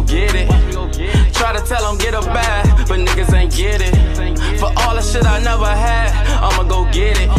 go get it. Try to tell them get a bag, but niggas ain't get it. For all the shit I never had, I'ma go get it.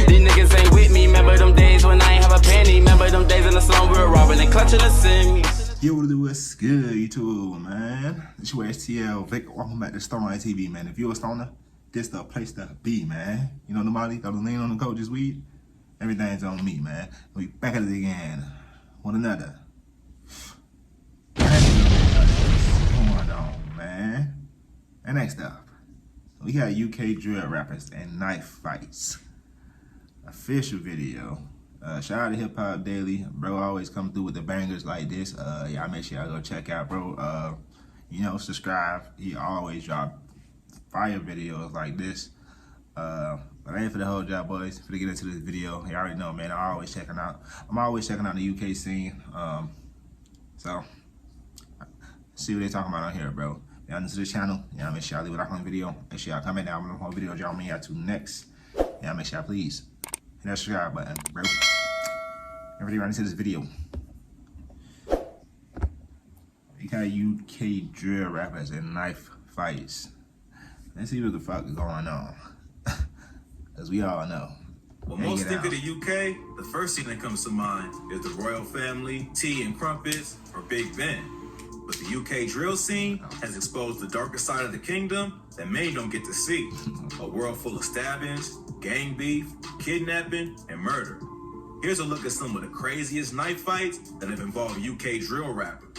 These niggas ain't with me, remember them days when I ain't have a penny. Remember them days in the slum we were robbing and clutching the semis. Yo, what's good, YouTube, man? It's your STL Vic. Welcome back to StonerLife TV, man. If you're a stoner, this the place to be, man. You know, nobody got to lean on the coach's weed. Everything's on me, man. We back at it again. One another. Going on, man. And next up, we got UK drill rappers and knife fights. Official video. Shout out to Hip Hop Daily. Bro always come through with the bangers like this. Y'all make sure y'all go check out, bro. You know, subscribe. He always drop fire videos like this. But I ain't for the whole job, boys. For to get into this video, you already know, man. I'm always checking out the UK scene. So see what they talking about on here, bro. Y'all new to the channel. Y'all make sure y'all leave a like on the video. Make sure y'all comment down on the whole video y'all me out to next. Y'all make sure y'all please hit that subscribe button, bro. Everybody right into this video. We got UK drill rappers and knife fights. Let's see what the fuck is going on. As we all know. When most think of the UK, the first thing that comes to mind is the royal family, tea and crumpets, or Big Ben. But the UK drill scene has exposed the darker side of the kingdom that many don't get to see. A world full of stabbings, gang beef, kidnapping, and murder. Here's a look at some of the craziest knife fights that have involved UK drill rappers.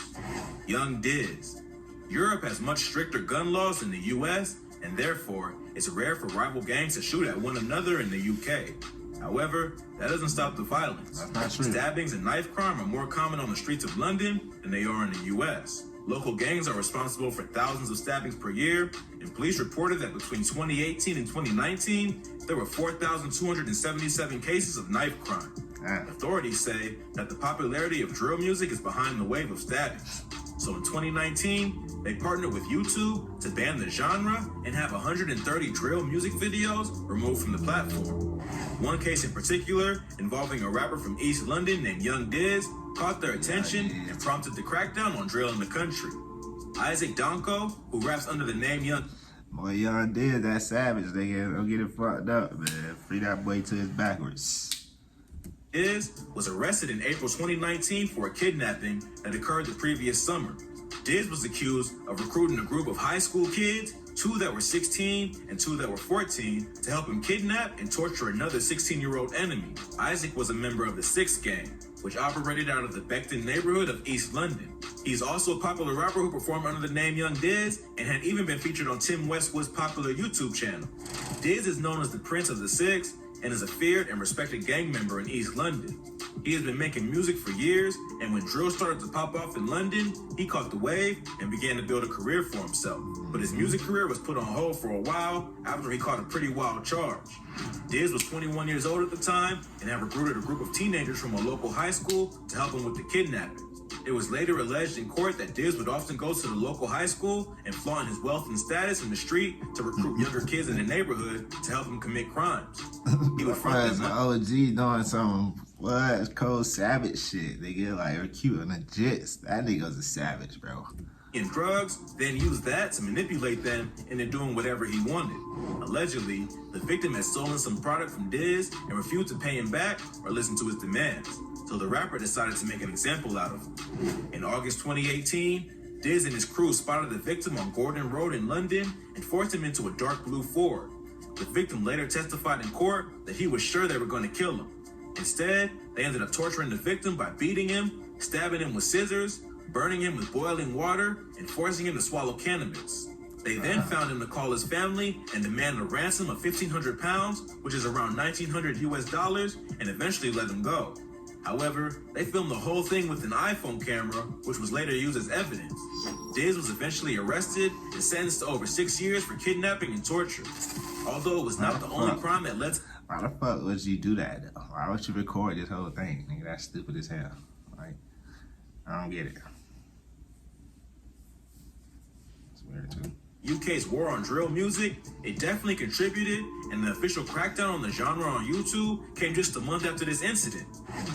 Young Dizz. Europe has much stricter gun laws than the US, and therefore, it's rare for rival gangs to shoot at one another in the UK. However, that doesn't stop the violence. Stabbings and knife crime are more common on the streets of London than they are in the US. Local gangs are responsible for thousands of stabbings per year, and police reported that between 2018 and 2019, there were 4,277 cases of knife crime. Authorities say that the popularity of drill music is behind the wave of stabbings. So in 2019, they partnered with YouTube to ban the genre and have 130 drill music videos removed from the platform. One case in particular, involving a rapper from East London named Young Dizz, caught their attention and prompted the crackdown on drill in the country. Isaac Donko, who raps under the name Young... Boy, Young Dizz, that savage, nigga. Don't get it fucked up, man. Free that boy to his backwards. Dizz was arrested in April 2019 for a kidnapping that occurred the previous summer. Dizz was accused of recruiting a group of high school kids, 2 that were 16 and 2 that were 14, to help him kidnap and torture another 16-year-old enemy. Isaac was a member of the Six Gang, which operated out of the Beckton neighborhood of East London. He's also a popular rapper who performed under the name Young Dizz and had even been featured on Tim Westwood's popular YouTube channel. Dizz is known as the Prince of the Six and is a feared and respected gang member in East London. He has been making music for years, and when drill started to pop off in London, he caught the wave and began to build a career for himself. But his music career was put on hold for a while after he caught a pretty wild charge. Dizz was 21 years old at the time and had recruited a group of teenagers from a local high school to help him with the kidnapping. It was later alleged in court that Dizz would often go to the local high school and flaunt his wealth and status in the street to recruit younger kids in the neighborhood to help him commit crimes. He would front them OG doing some cold savage shit. They get like cute and the jits. That nigga's a savage, bro. In drugs, then used that to manipulate them into doing whatever he wanted. Allegedly, the victim had stolen some product from Dizz and refused to pay him back or listen to his demands. So the rapper decided to make an example out of him. In August 2018, Dizz and his crew spotted the victim on Gordon Road in London and forced him into a dark blue Ford. The victim later testified in court that he was sure they were going to kill him. Instead, they ended up torturing the victim by beating him, stabbing him with scissors, burning him with boiling water, and forcing him to swallow cannabis. They then found him to call his family and demand a ransom of 1,500 pounds, which is around $1,900 US, and eventually let him go. However, they filmed the whole thing with an iPhone camera, which was later used as evidence. Dizz was eventually arrested and sentenced to over 6 years for kidnapping and torture. Although it was not the only crime that led to... Why the fuck would you do that, though? Why would you record this whole thing? Nigga, that's stupid as hell. Like, I don't get it. It's weird, too. UK's war on drill music, it definitely contributed, and the official crackdown on the genre on YouTube came just a month after this incident.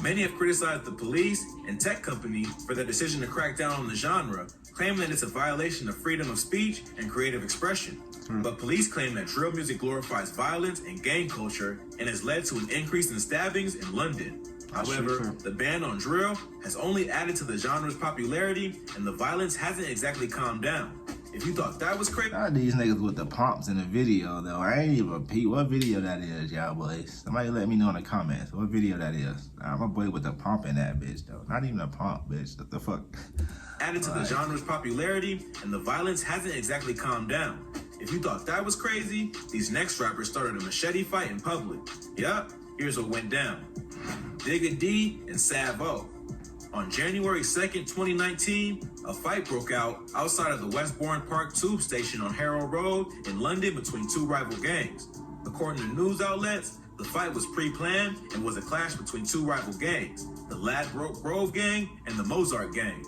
Many have criticized the police and tech company for their decision to crack down on the genre, claiming that it's a violation of freedom of speech and creative expression. But police claim that drill music glorifies violence and gang culture and has led to an increase in stabbings in London. However, the ban on drill has only added to the genre's popularity, and the violence hasn't exactly calmed down. If you thought that was crazy, these niggas with the pumps in the video though, I ain't even repeat what video that is, y'all boys. Somebody let me know in the comments what video that is. I'm a boy with the pump in that bitch though. Not even a pump, bitch. What the fuck? Added to the genre's popularity, and the violence hasn't exactly calmed down. If you thought that was crazy, these next rappers started a machete fight in public. Yup, here's what went down. Digga and Savo. On January 2nd, 2019, a fight broke out outside of the Westbourne Park tube station on Harrow Road in London between two rival gangs. According to news outlets, the fight was pre-planned and was a clash between two rival gangs, the Ladbroke Grove gang and the Mozart gang.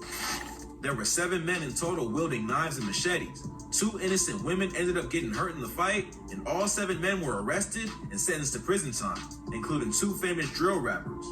There were 7 men in total wielding knives and machetes. 2 innocent women ended up getting hurt in the fight, and all 7 men were arrested and sentenced to prison time, including 2 famous drill rappers.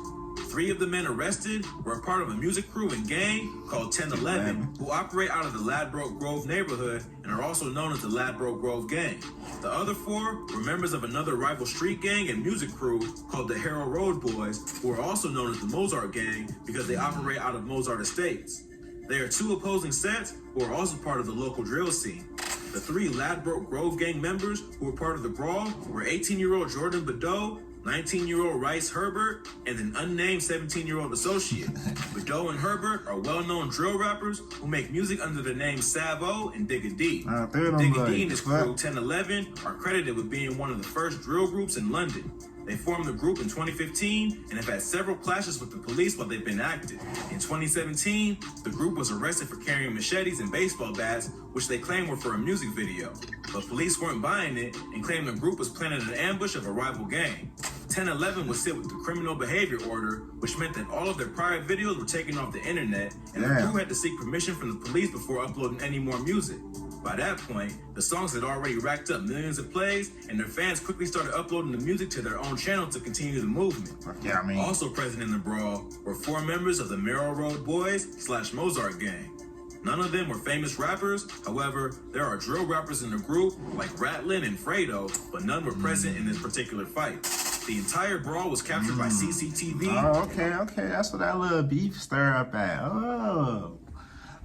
3 of the men arrested were a part of a music crew and gang called 1011, who operate out of the Ladbroke Grove neighborhood and are also known as the Ladbroke Grove Gang. The other 4 were members of another rival street gang and music crew called the Harrow Road Boys, who are also known as the Mozart Gang because they operate out of Mozart Estates. There are 2 opposing sets who are also part of the local drill scene. The 3 Ladbroke Grove Gang members who were part of the brawl were 18-year-old Jordan Badeau, 19-year-old Rice Herbert, and an unnamed 17-year-old associate. Badeau and Herbert are well-known drill rappers who make music under the names Savo and Digga D. Digga D and his crew, 1011, are credited with being one of the first drill groups in London. They formed the group in 2015 and have had several clashes with the police while they've been active. In 2017, the group was arrested for carrying machetes and baseball bats, which they claimed were for a music video. But police weren't buying it and claimed the group was planning an ambush of a rival gang. 1011 was hit with the criminal behavior order, which meant that all of their prior videos were taken off the internet, and the crew had to seek permission from the police before uploading any more music. By that point, the songs had already racked up millions of plays, and their fans quickly started uploading the music to their own channel to continue the movement. Also present in the brawl were 4 members of the Harrow Road Boys / Mozart Gang. None of them were famous rappers. However, there are drill rappers in the group like Ratlin and Fredo, but none were present in this particular fight. The entire brawl was captured by CCTV. Oh, okay. That's what that little beef stir up at.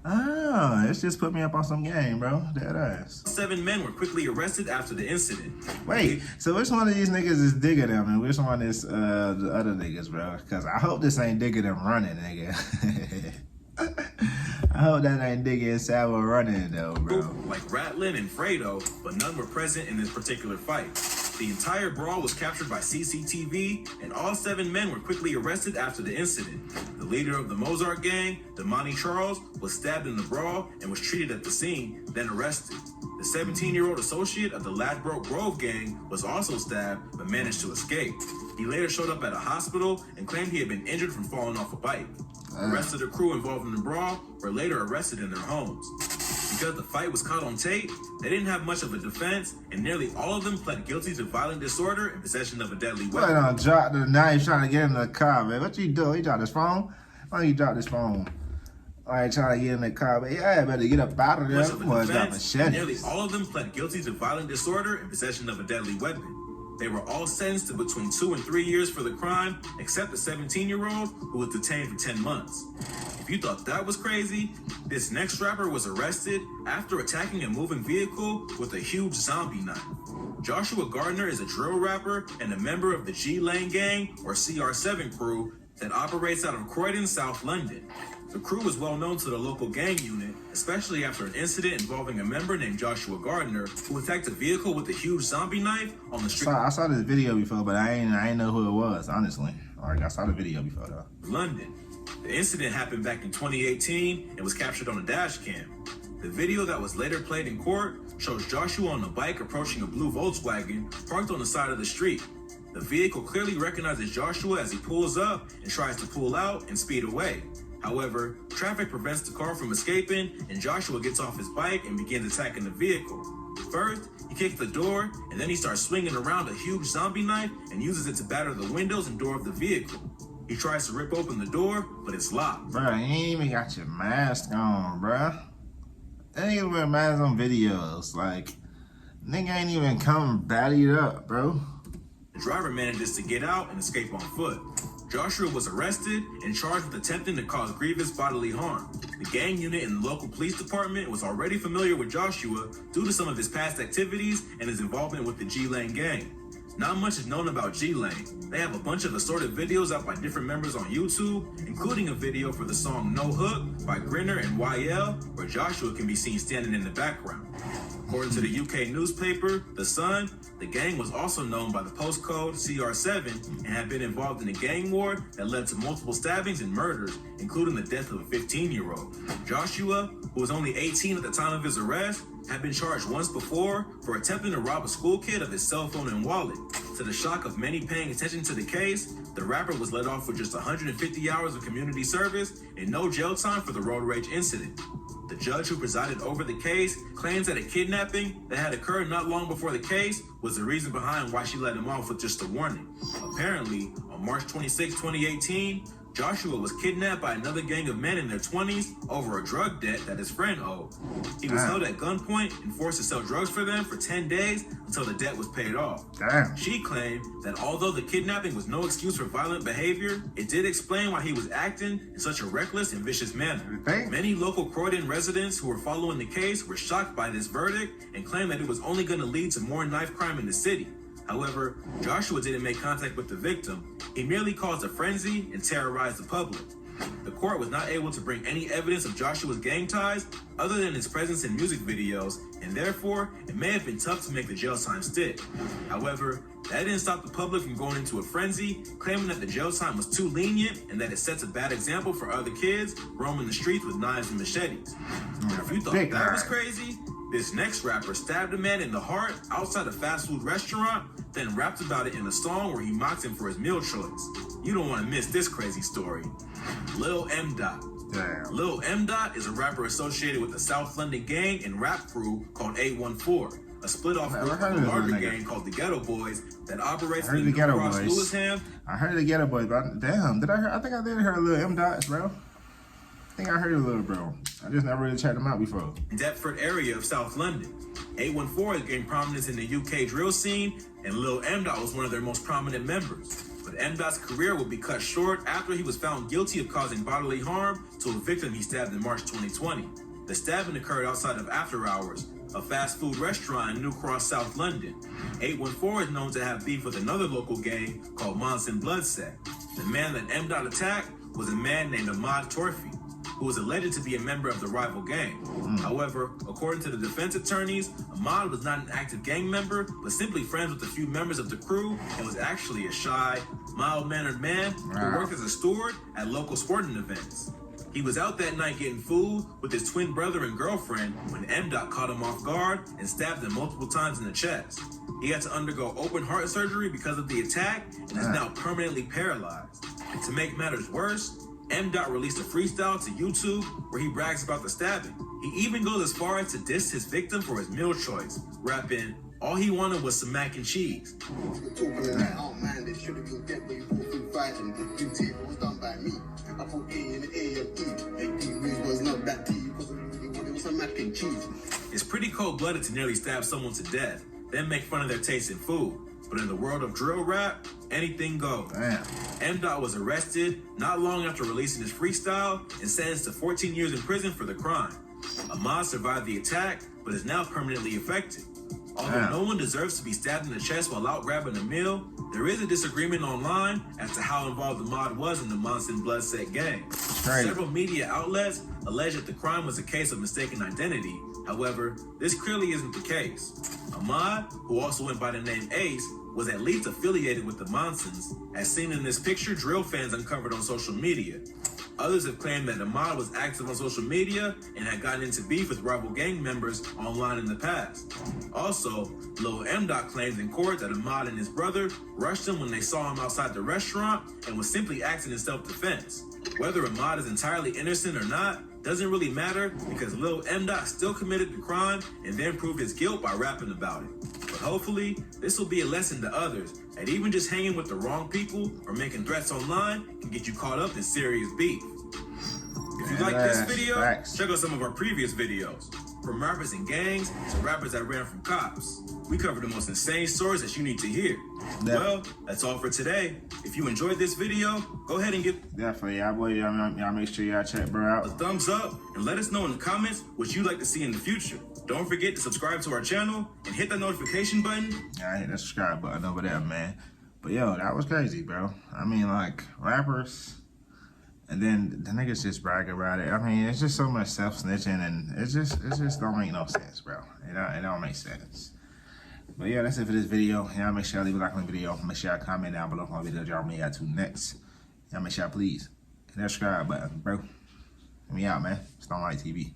Oh, it's just put me up on some game, bro. Dead ass. 7 men were quickly arrested after the incident. Wait, so which one of these niggas is Digga them and which one is the other niggas, bro? Because I hope this ain't Digga them running, nigga. I hope that ain't Digga and Savo running, though, bro. Like Ratlin and Fredo, but none were present in this particular fight. The entire brawl was captured by CCTV, and all 7 men were quickly arrested after the incident. The leader of the Mozart Gang, Damani Charles, was stabbed in the brawl and was treated at the scene, then arrested. The 17-year-old associate of the Ladbroke Grove Gang was also stabbed, but managed to escape. He later showed up at a hospital and claimed he had been injured from falling off a bike. The rest of the crew involved in the brawl were later arrested in their homes. Because the fight was caught on tape, they didn't have much of a defense, and nearly all of them pled guilty to violent disorder and possession of a deadly weapon. Why don't drop the knife trying to get in the car, man? What you do? He dropped his phone? Why don't you drop his phone? I ain't trying to get in the car, but yeah, better get up out of there. Nearly all of them pled guilty to violent disorder and possession of a deadly weapon. They were all sentenced to between 2 and 3 years for the crime, except the 17-year-old who was detained for 10 months. If you thought that was crazy, this next rapper was arrested after attacking a moving vehicle with a huge zombie knife. Joshua Gardner is a drill rapper and a member of the G-Lane Gang, or CR7 crew, that operates out of Croydon, South London. The crew is well known to the local gang unit, especially after an incident involving a member named Joshua Gardner, who attacked a vehicle with a huge zombie knife on the street. I saw this video before, but I ain't know who it was, honestly. I saw the video before, though. London. The incident happened back in 2018 and was captured on a dash cam. The video that was later played in court shows Joshua on a bike approaching a blue Volkswagen parked on the side of the street. The vehicle clearly recognizes Joshua as he pulls up and tries to pull out and speed away. However, traffic prevents the car from escaping, and Joshua gets off his bike and begins attacking the vehicle. First, he kicks the door, and then he starts swinging around a huge zombie knife and uses it to batter the windows and door of the vehicle. He tries to rip open the door, but it's locked. Bro, you ain't even got your mask on, bro. ain't even matters on videos. Like, nigga ain't even come batted up, bro. The driver manages to get out and escape on foot. Joshua was arrested and charged with attempting to cause grievous bodily harm. The gang unit in the local police department was already familiar with Joshua due to some of his past activities and his involvement with the G-Lane gang. Not much is known about G-Lane. They have a bunch of assorted videos out by different members on YouTube, including a video for the song No Hook by Grinner and YL, where Joshua can be seen standing in the background. According to the UK newspaper, The Sun, the gang was also known by the postcode CR7 and had been involved in a gang war that led to multiple stabbings and murders, including the death of a 15-year-old. Joshua, who was only 18 at the time of his arrest, had been charged once before for attempting to rob a school kid of his cell phone and wallet. To the shock of many paying attention to the case, the rapper was let off with just 150 hours of community service and no jail time for the road rage incident. The judge who presided over the case claims that a kidnapping that had occurred not long before the case was the reason behind why she let him off with just a warning. Apparently, on March 26, 2018, Joshua was kidnapped by another gang of men in their 20s over a drug debt that his friend owed. He was held at gunpoint and forced to sell drugs for them for 10 days until the debt was paid off. She claimed that although the kidnapping was no excuse for violent behavior, it did explain why he was acting in such a reckless and vicious manner. Many local Croydon residents who were following the case were shocked by this verdict and claimed that it was only going to lead to more knife crime in the city. However, Joshua didn't make contact with the victim. He merely caused a frenzy and terrorized the public. The court was not able to bring any evidence of Joshua's gang ties other than his presence in music videos, and therefore, it may have been tough to make the jail time stick. However, that didn't stop the public from going into a frenzy, claiming that the jail time was too lenient and that it sets a bad example for other kids roaming the streets with knives and machetes. Now, if you thought that was crazy, this next rapper stabbed a man in the heart outside a fast food restaurant, then rapped about it in a song where he mocked him for his meal choice. You don't want to miss this crazy story. Lil M. Lil M. is a rapper associated with the South London gang and rap crew called 814, a split-off group of a larger gang called the Ghetto Boys that operates in the New Cross Lewisham. I heard the Ghetto Boys, but damn, I think I did hear Lil M. bro. I think I heard a little, bro. I just never really checked them out before. Deptford area of South London. 814 has gained prominence in the UK drill scene, and Lil M. was one of their most prominent members. But M.'s career would be cut short after he was found guilty of causing bodily harm to a victim he stabbed in March 2020. The stabbing occurred outside of After Hours, a fast food restaurant in New Cross, South London. 814 is known to have beef with another local gang called Monson Bloodset. The man that M. attacked was a man named Ahmad Torfi, who was alleged to be a member of the rival gang. However, according to the defense attorneys, Ahmad was not an active gang member, but simply friends with a few members of the crew and was actually a shy, mild-mannered man who worked as a steward at local sporting events. He was out that night getting food with his twin brother and girlfriend when M. caught him off guard and stabbed him multiple times in the chest. He had to undergo open heart surgery because of the attack and is now permanently paralyzed. And to make matters worse, M. released a freestyle to YouTube where he brags about the stabbing. He even goes as far as to diss his victim for his meal choice, rapping, "All he wanted was some mac and cheese." Talking like, oh man, they should have been dead when you put through fighting. The duty was done by me. I put A in the A of E. And D was not that T because it was some mac and cheese. It's pretty cold-blooded to nearly stab someone to death, then make fun of their taste in food. But in the world of drill rap, anything goes. M. was arrested not long after releasing his freestyle and sentenced to 14 years in prison for the crime. Ahmad survived the attack, but is now permanently affected. Although no one deserves to be stabbed in the chest while out grabbing a meal, there is a disagreement online as to how involved Ahmad was in the Monson Bloodset gang. Several media outlets allege that the crime was a case of mistaken identity. However, this clearly isn't the case. Ahmad, who also went by the name Ace, was at least affiliated with the Monsons, as seen in this picture drill fans uncovered on social media. Others have claimed that Ahmad was active on social media and had gotten into beef with rival gang members online in the past. Also, Lil M. claims in court that Ahmad and his brother rushed him when they saw him outside the restaurant and was simply acting in self-defense. Whether Ahmad is entirely innocent or not doesn't really matter because Lil M. still committed the crime and then proved his guilt by rapping about it. But hopefully, this will be a lesson to others that even just hanging with the wrong people or making threats online can get you caught up in serious beef. If you like this video, check out some of our previous videos. from rappers and gangs to rappers that ran from cops. We cover the most insane stories that you need to hear. Well, that's all for today. If you enjoyed this video, go ahead and give Definitely, y'all make sure y'all check bro out. a thumbs up and let us know in the comments what you'd like to see in the future. Don't forget to subscribe to our channel and hit that notification button. Yeah, hit that subscribe button over there, man. But yo, that was crazy, bro. I mean, like, rappers, and then the niggas just brag about it. I mean, it's just so much self-snitching, and it just don't make no sense, bro. It don't make sense. But yeah, that's it for this video. Y'all make sure y'all leave a like on the video. Make sure y'all comment down below on videos y'all may got to next. Y'all make sure y'all please hit that subscribe button, bro. Let me out, man. StonerLife TV.